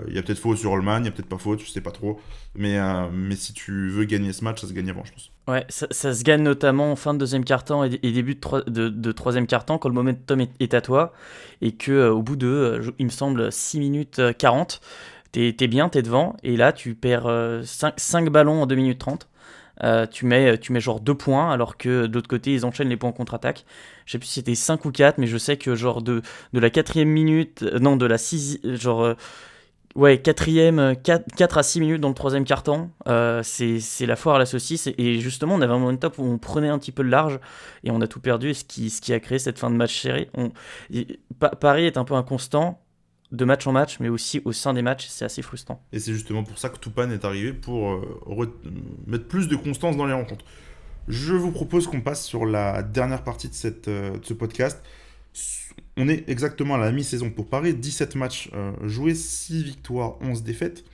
il y a peut-être faute sur Allman, il y a peut-être pas faute, je sais pas trop. Mais si tu veux gagner ce match, ça se gagne avant, je pense. Ouais, ça se gagne notamment en fin de deuxième quart-temps et début de troisième quart-temps, quand le momentum est à toi, et que au bout de, il me semble, 6 minutes 40, t'es bien, t'es devant, et là tu perds 5 ballons en 2 minutes 30. Tu mets genre 2 points, alors que de l'autre côté ils enchaînent les points en contre-attaque. Je sais plus si c'était 5 ou 4, mais je sais que genre de la 4e minute, non, de la 6, genre... Ouais, 4 à 6 minutes dans le troisième quart-temps, c'est la foire à la saucisse. Et justement, on avait un momentum où on prenait un petit peu le large et on a tout perdu. Ce qui a créé cette fin de match serré. Paris est un peu inconstant de match en match, mais aussi au sein des matchs. C'est assez frustrant. Et c'est justement pour ça que Toupane est arrivé, pour mettre plus de constance dans les rencontres. Je vous propose qu'on passe sur la dernière partie de ce podcast. On est exactement à la mi-saison pour Paris, 17 matchs joués, 6 victoires, 11 défaites,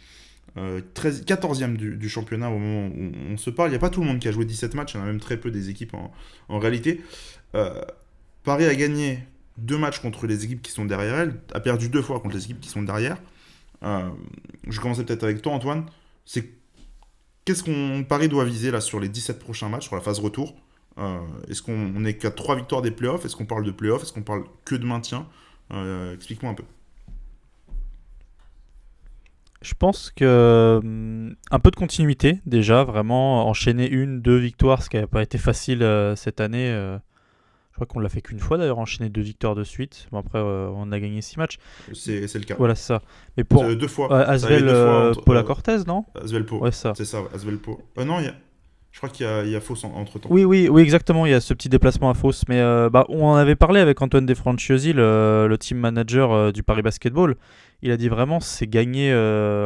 14e du championnat au moment où on se parle. Il n'y a pas tout le monde qui a joué 17 matchs, il y en a même très peu des équipes en réalité. Paris a gagné 2 matchs contre les équipes qui sont derrière elle, a perdu 2 fois contre les équipes qui sont derrière. Je vais commencer peut-être avec toi, Antoine. Qu'est-ce qu'on Paris doit viser là sur les 17 prochains matchs, sur la phase retour? Est-ce qu'on est qu'à 3 victoires des playoffs? Est-ce qu'on parle de playoffs? Est-ce qu'on parle que de maintien? Explique-moi un peu. Je pense que un peu de continuité déjà, vraiment enchaîner 1-2 victoires, ce qui n'a pas été facile cette année. Je crois qu'on l'a fait qu'une fois d'ailleurs, enchaîner 2 victoires de suite. Bon, après, on a gagné 6 matchs. C'est le cas. Voilà, c'est ça. Mais pour 2 fois. Asvel, Paula Cortez, non? Asvel Po. Ouais, ça. C'est ça, Asvel Po. Non, je crois qu'il y a Fos entre-temps. Oui, exactement. Il y a ce petit déplacement à Fos. Mais on en avait parlé avec Antoine Defranciosi, le team manager du Paris Basketball. Il a dit vraiment, c'est gagner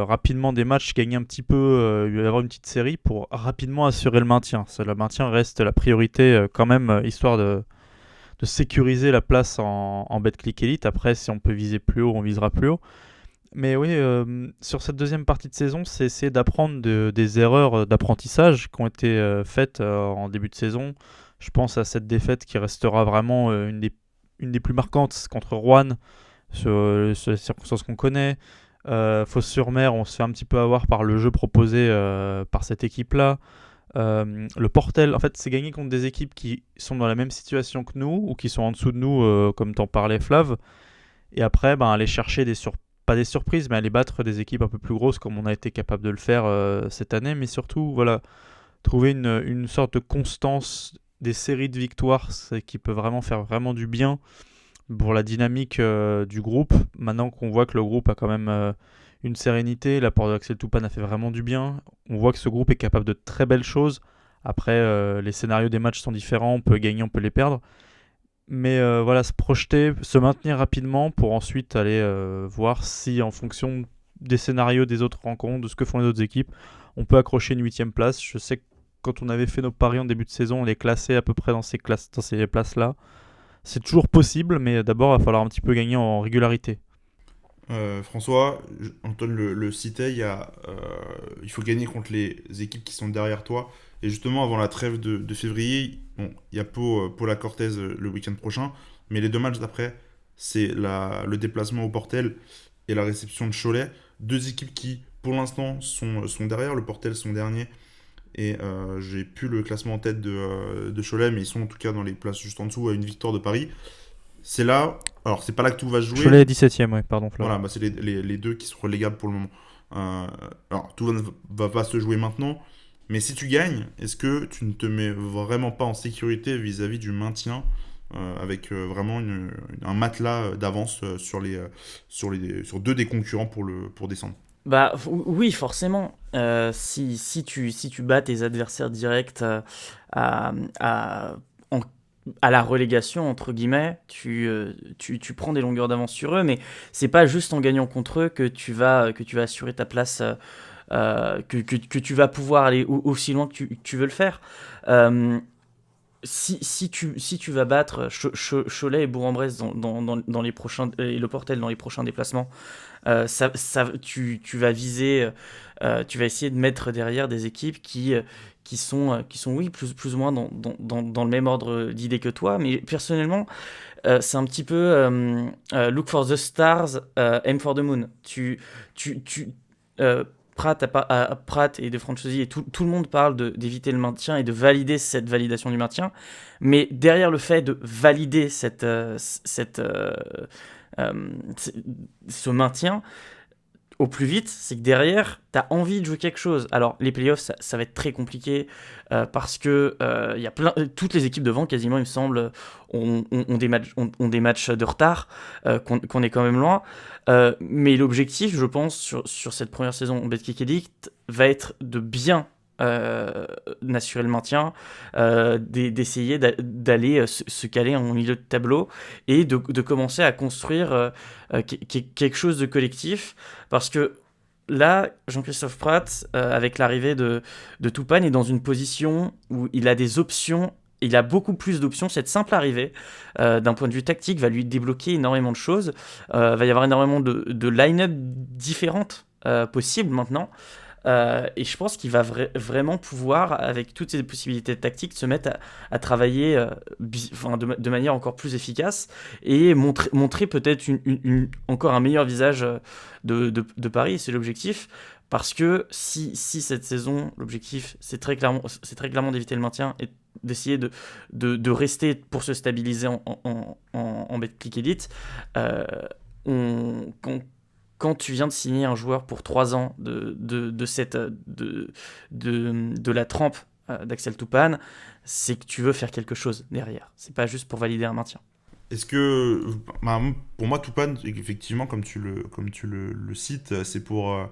rapidement des matchs, gagner un petit peu, avoir une petite série pour rapidement assurer le maintien. Le maintien reste la priorité quand même, histoire de sécuriser la place en Betclic Elite. Après, si on peut viser plus haut, on visera plus haut. Mais oui, sur cette deuxième partie de saison, c'est essayer d'apprendre des erreurs d'apprentissage qui ont été faites en début de saison. Je pense à cette défaite qui restera vraiment une des plus marquantes contre Rouen, sur les circonstances qu'on connaît. Fos-sur-Mer, on se fait un petit peu avoir par le jeu proposé par cette équipe-là. Le Portel, en fait, c'est gagner contre des équipes qui sont dans la même situation que nous ou qui sont en dessous de nous, comme t'en parlais, Flav. Et après, aller chercher pas des surprises, mais aller battre des équipes un peu plus grosses comme on a été capable de le faire cette année. Mais surtout, voilà, trouver une sorte de constance des séries de victoires, qui peut vraiment faire vraiment du bien pour la dynamique du groupe. Maintenant qu'on voit que le groupe a quand même une sérénité, l'apport d'Axel Toupane a fait vraiment du bien. On voit que ce groupe est capable de très belles choses. Après, les scénarios des matchs sont différents, on peut gagner, on peut les perdre. Mais voilà, se projeter, se maintenir rapidement pour ensuite aller voir si, en fonction des scénarios des autres rencontres, de ce que font les autres équipes, on peut accrocher une 8e place. Je sais que quand on avait fait nos paris en début de saison, on les classait à peu près dans ces places-là. C'est toujours possible, mais d'abord, il va falloir un petit peu gagner en régularité. François, Antoine le citait, il faut gagner contre les équipes qui sont derrière toi. Et justement, avant la trêve de février, bon, il y a Pau la Cortez le week-end prochain, mais les 2 matchs d'après, c'est le déplacement au Portel et la réception de Cholet. 2 équipes qui, pour l'instant, sont derrière. Le Portel sont derniers. Et j'ai plus le classement en tête de Cholet, mais ils sont en tout cas dans les places juste en dessous à une victoire de Paris. C'est là, alors c'est pas là que tout va se jouer. Cholet est 17ème, ouais, pardon Florent. Voilà, c'est les 2 qui sont relégables pour le moment. Alors tout ne va pas se jouer maintenant, mais si tu gagnes, est-ce que tu ne te mets vraiment pas en sécurité vis-à-vis du maintien avec vraiment un matelas d'avance sur 2 des concurrents pour descendre? Bah oui, forcément. Si tu bats tes adversaires directs à, à, en- à la relégation, entre guillemets, tu prends des longueurs d'avance sur eux, mais c'est pas juste en gagnant contre eux que tu vas assurer ta place, que tu vas pouvoir aller aussi loin que tu veux le faire. Euh, si tu vas battre Cholet et Bourg-en-Bresse dans les prochains, et le Portel dans les prochains déplacements, tu vas viser, tu vas essayer de mettre derrière des équipes qui sont oui, plus ou moins dans le même ordre d'idées que toi. Mais personnellement, c'est un petit peu look for the stars, aim for the moon. Euh, Pratt et De Franceschi et tout le monde parle d'éviter le maintien et de valider cette validation du maintien. Mais derrière le fait de valider ce maintien au plus vite, c'est que derrière, tu as envie de jouer quelque chose. Alors, les playoffs, ça va être très compliqué parce que y a toutes les équipes devant, quasiment, il me semble, ont des matchs de retard, qu'on est quand même loin. Mais l'objectif, je pense, sur cette première saison en Betclic Elite, va être de bien n'assurer le maintien, d'essayer d'aller se caler en milieu de tableau et de commencer à construire quelque chose de collectif, parce que là, Jean-Christophe Prat, avec l'arrivée de Toupane, est dans une position où il a des options. Il a beaucoup plus d'options. Cette simple arrivée, d'un point de vue tactique, va lui débloquer énormément de choses. Va y avoir énormément de line-up différentes possibles maintenant. Et je pense qu'il va vraiment pouvoir, avec toutes ces possibilités tactiques, se mettre à travailler de manière encore plus efficace et montrer peut-être encore un meilleur visage de Paris. C'est l'objectif. Parce que si cette saison, l'objectif, c'est très clairement d'éviter le maintien et d'essayer de rester pour se stabiliser en Betclic Elite, quand tu viens de signer un joueur pour 3 ans de la trempe d'Axel Toupane, c'est que tu veux faire quelque chose derrière. C'est pas juste pour valider un maintien. Est-ce que, pour moi, Toupane, effectivement, comme tu le cites, c'est pour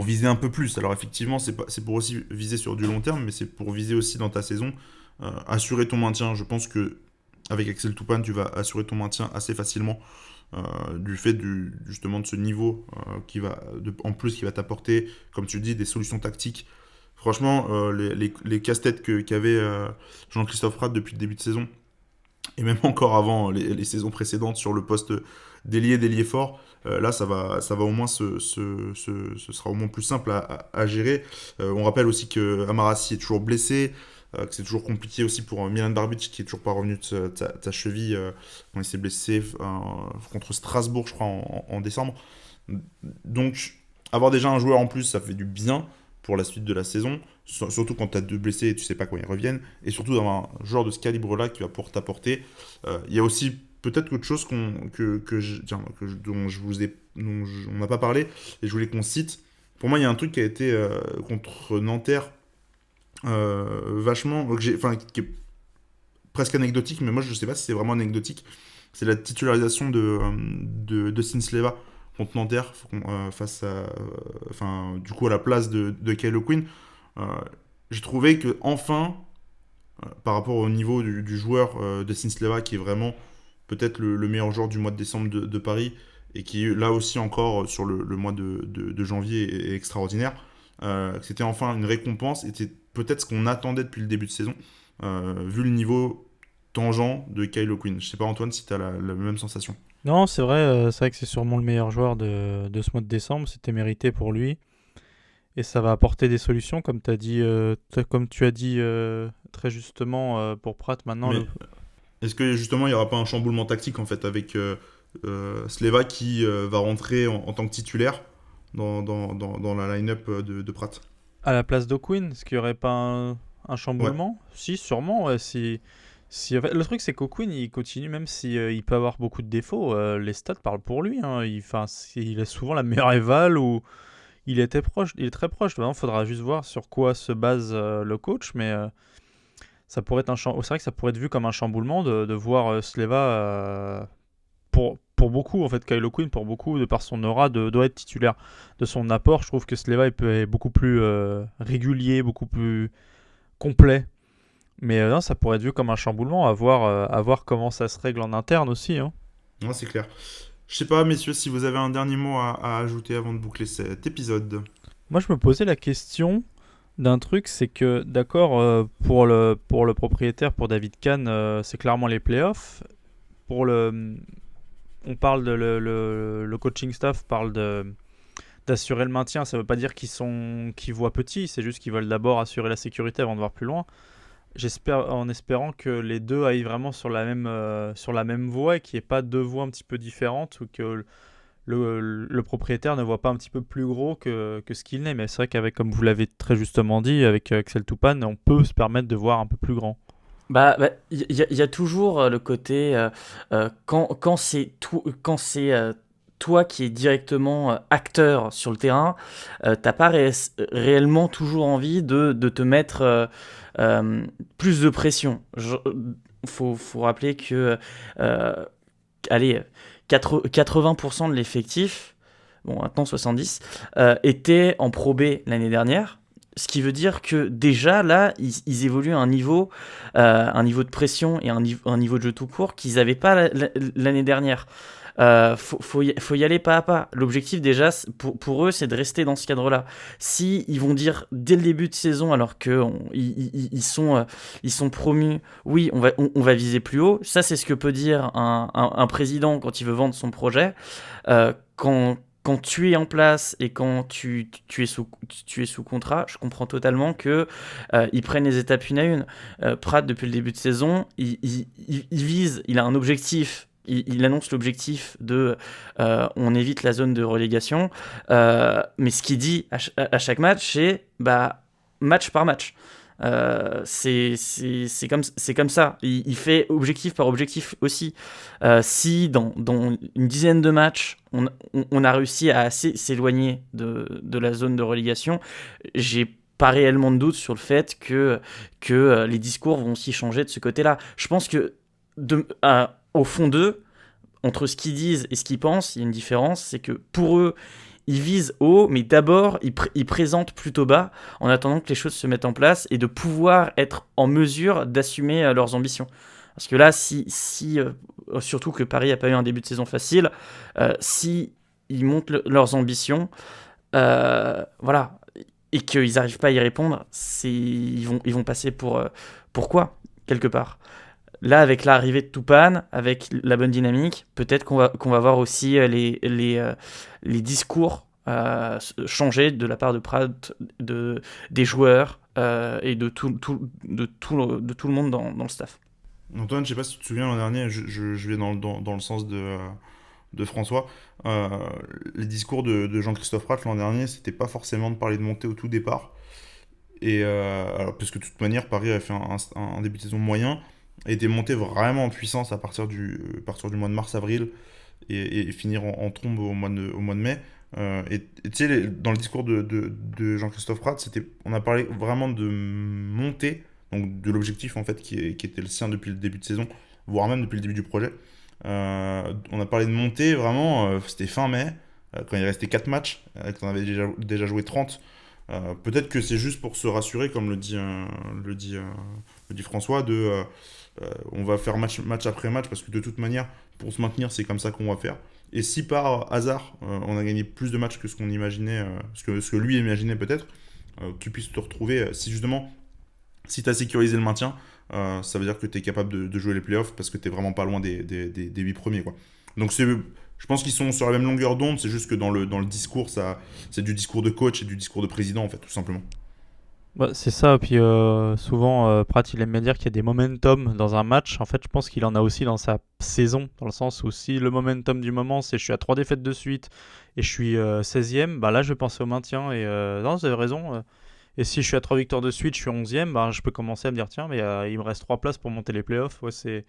viser un peu plus. Alors effectivement, c'est pour aussi viser sur du long terme, mais c'est pour viser aussi dans ta saison, assurer ton maintien. Je pense que avec Axel Toupane, tu vas assurer ton maintien assez facilement. Du fait justement de ce niveau en plus qui va t'apporter, comme tu dis, des solutions tactiques. Franchement, les casse-têtes qu'avait Jean-Christophe Prat depuis le début de saison, et même encore avant les saisons précédentes sur le poste d'ailier fort, là ça va au moins ce sera au moins plus simple à gérer. On rappelle aussi que Amarassi est toujours blessé, que c'est toujours compliqué aussi pour Milan Barbic qui est toujours pas revenu de sa cheville quand il s'est blessé contre Strasbourg, je crois, en décembre. Donc avoir déjà un joueur en plus, ça fait du bien pour la suite de la saison, surtout quand tu as 2 blessés et tu sais pas quand ils reviennent, et surtout d'avoir un joueur de ce calibre-là qui va pouvoir t'apporter. Il y a aussi peut-être autre chose dont on n'a pas parlé, et je voulais qu'on cite. Pour moi, il y a un truc qui a été contre Nanterre, vachement, qui est presque anecdotique, mais moi je sais pas si c'est vraiment anecdotique. c'est la titularisation de Sinclair contre Nanterre face à, du coup à la place de Kylo Quinn. J'ai trouvé que enfin, par rapport au niveau du joueur de Sinclair, qui est vraiment peut-être le meilleur joueur du mois de décembre de Paris, et qui là aussi encore sur le mois de janvier est extraordinaire, c'était enfin une récompense, et c'était peut-être ce qu'on attendait depuis le début de saison, vu le niveau tangent de Kylo Quinn. Je sais pas Antoine si tu as la même sensation. Non, c'est vrai que c'est sûrement le meilleur joueur de ce mois de décembre, c'était mérité pour lui. Et ça va apporter des solutions, comme tu as dit très justement pour Pratt maintenant. Mais est-ce que justement il n'y aura pas un chamboulement tactique en fait avec Sleva qui va rentrer en tant que titulaire dans la line-up de Pratt? À la place d'O'Quinn, est-ce qu'il n'y aurait pas un chamboulement? Si, sûrement. Ouais, en fait, le truc, c'est qu'O'Quinn, il continue, même si il peut avoir beaucoup de défauts, les stats parlent pour lui. Hein. Il a souvent la meilleure éval, ou il est très proche. Maintenant, il faudra juste voir sur quoi se base le coach, mais ça pourrait être c'est vrai que ça pourrait être vu comme un chamboulement de voir Sleva pour beaucoup, en fait, Kylo Quinn, pour beaucoup, de par son aura, doit être titulaire. De son apport, je trouve que Sleva est beaucoup plus régulier, beaucoup plus complet. Mais non, ça pourrait être vu comme un chamboulement, à voir comment ça se règle en interne aussi. Hein. Ouais, c'est clair. Je sais pas, messieurs, si vous avez un dernier mot à ajouter avant de boucler cet épisode. Moi, je me posais la question d'un truc, c'est que, d'accord, pour le propriétaire, pour David Kahn, c'est clairement les playoffs. On parle le coaching staff parle d'assurer le maintien. Ça veut pas dire qu'ils voient petit, c'est juste qu'ils veulent d'abord assurer la sécurité avant de voir plus loin. J'espère, en espérant que les deux aillent vraiment sur la même voie, et qu'il n'y ait pas deux voies un petit peu différentes, ou que le propriétaire ne voit pas un petit peu plus gros que ce qu'il n'est. Mais c'est vrai qu'avec, comme vous l'avez très justement dit, avec Axel Toupane, on peut se permettre de voir un peu plus grand. Y a toujours le côté quand c'est toi qui es directement acteur sur le terrain, t'as pas réellement toujours envie de te mettre plus de pression. Faut rappeler que allez, 80% de l'effectif, bon maintenant 70, était en Pro B l'année dernière. Ce qui veut dire que déjà là, ils évoluent à un niveau de pression et un niveau de jeu tout court qu'ils n'avaient pas l'année dernière. Faut y aller pas à pas. L'objectif déjà pour eux, c'est de rester dans ce cadre-là. Si ils vont dire dès le début de saison, alors que ils sont promus, oui, on va viser plus haut. Ça, c'est ce que peut dire un président quand il veut vendre son projet. Quand tu es en place et quand tu es sous contrat, je comprends totalement que ils prennent les étapes une à une. Pratt, depuis le début de saison, il vise, il a un objectif. Il annonce l'objectif de on évite la zone de relégation, mais ce qu'il dit à chaque match, c'est match par match. C'est comme ça. Il fait objectif par objectif aussi. Si dans une dizaine de matchs, on a réussi à assez s'éloigner de la zone de relégation, j'ai pas réellement de doute sur le fait que les discours vont aussi changer de ce côté-là. Je pense que au fond d'eux, entre ce qu'ils disent et ce qu'ils pensent, il y a une différence, c'est que pour eux, ils visent haut, mais d'abord, ils présentent plutôt bas, en attendant que les choses se mettent en place et de pouvoir être en mesure d'assumer leurs ambitions. Parce que là, surtout que Paris n'a pas eu un début de saison facile, si ils montent leurs ambitions, voilà, et qu'ils n'arrivent pas à y répondre, ils vont passer pour quoi, quelque part. Là, avec l'arrivée de Toupane, avec la bonne dynamique, peut-être qu'on va voir aussi les discours changer de la part de Pratt, des joueurs et de tout le monde dans le staff. Antoine, je sais pas si tu te souviens, l'an dernier, je vais dans le sens de François. Les discours de Jean-Christophe Pratt l'an dernier, c'était pas forcément de parler de montée au tout départ. Et parce que de toute manière, Paris a fait un début de saison moyen, a été monté vraiment en puissance à partir du mois de mars-avril et finir en trombe au mois de mai. Et tu sais, dans le discours de Jean-Christophe Pratt, on a parlé vraiment de montée, donc de l'objectif en fait qui était le sien depuis le début de saison, voire même depuis le début du projet. On a parlé de montée, vraiment, c'était fin mai, quand il restait 4 matchs, qu'on avait déjà joué 30. Peut-être que c'est juste pour se rassurer, comme le dit François, on va faire match après match, parce que de toute manière, pour se maintenir, c'est comme ça qu'on va faire. Et si par hasard, on a gagné plus de matchs que ce qu'on imaginait, ce que lui imaginait peut-être, tu puisses te retrouver, si tu as sécurisé le maintien, ça veut dire que tu es capable de jouer les playoffs parce que tu es vraiment pas loin des 8 premiers, quoi. Donc je pense qu'ils sont sur la même longueur d'onde, c'est juste que dans le discours, c'est du discours de coach et du discours de président, en fait, tout simplement. Bah, c'est ça, puis souvent Prat il aime bien dire qu'il y a des momentum dans un match. En fait, je pense qu'il en a aussi dans sa saison, dans le sens où si le momentum du moment c'est je suis à 3 défaites de suite et je suis 16e, bah là je vais penser au maintien. Et non, vous avez raison. Et si je suis à 3 victoires de suite, je suis 11e, bah, je peux commencer à me dire tiens, mais il me reste 3 places pour monter les playoffs. Ouais, c'est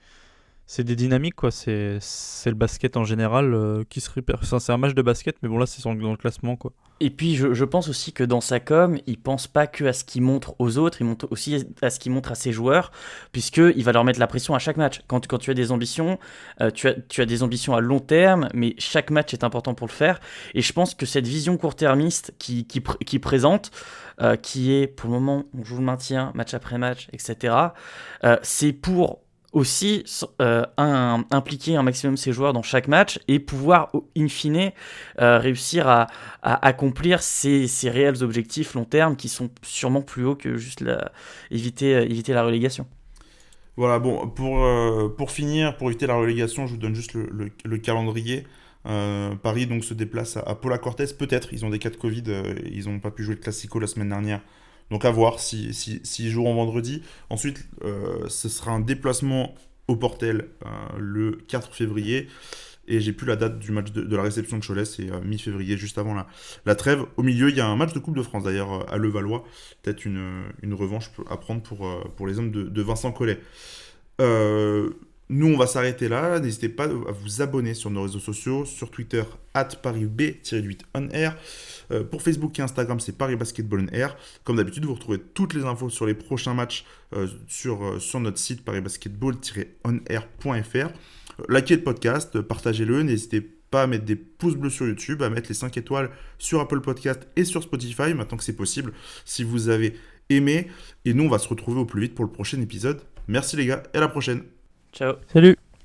des dynamiques, quoi. C'est le basket en général qui se répère. Enfin, c'est un match de basket, mais bon, là c'est dans le classement, quoi. Et puis je pense aussi que dans sa com, il pense pas que à ce qu'il montre aux autres, il montre aussi à ce qu'il montre à ses joueurs, puisqu'il va leur mettre la pression à chaque match. Quand tu as des ambitions, tu as des ambitions à long terme, mais chaque match est important pour le faire. Et je pense que cette vision court-termiste qui présente, qui est pour le moment, on joue le maintien, match après match, etc., c'est pour aussi impliquer un maximum ses joueurs dans chaque match et pouvoir in fine réussir à accomplir ces réels objectifs long terme qui sont sûrement plus hauts que juste éviter la relégation. Voilà, bon, pour finir, pour éviter la relégation, je vous donne juste le calendrier. Paris donc se déplace à Paula Cortez, peut-être, ils ont des cas de Covid, ils n'ont pas pu jouer le Classico la semaine dernière. Donc à voir s'ils joueront vendredi. Ensuite, ce sera un déplacement au Portel le 4 février. Et j'ai plus la date du match de la réception de Cholet, c'est mi-février, juste avant la trêve. Au milieu, il y a un match de Coupe de France d'ailleurs à Levallois. Peut-être une revanche à prendre pour les hommes de Vincent Collet. Nous, on va s'arrêter là. N'hésitez pas à vous abonner sur nos réseaux sociaux, sur Twitter, @ParisB-8OnAir. Pour Facebook et Instagram, c'est Paris Basketball on Air. Comme d'habitude, vous retrouvez toutes les infos sur les prochains matchs sur notre site parisbasketball-onair.fr. Likez le podcast, partagez-le, n'hésitez pas à mettre des pouces bleus sur YouTube, à mettre les 5 étoiles sur Apple Podcast et sur Spotify, maintenant que c'est possible, si vous avez aimé. Et nous, on va se retrouver au plus vite pour le prochain épisode. Merci les gars, et à la prochaine. Ciao. Salut!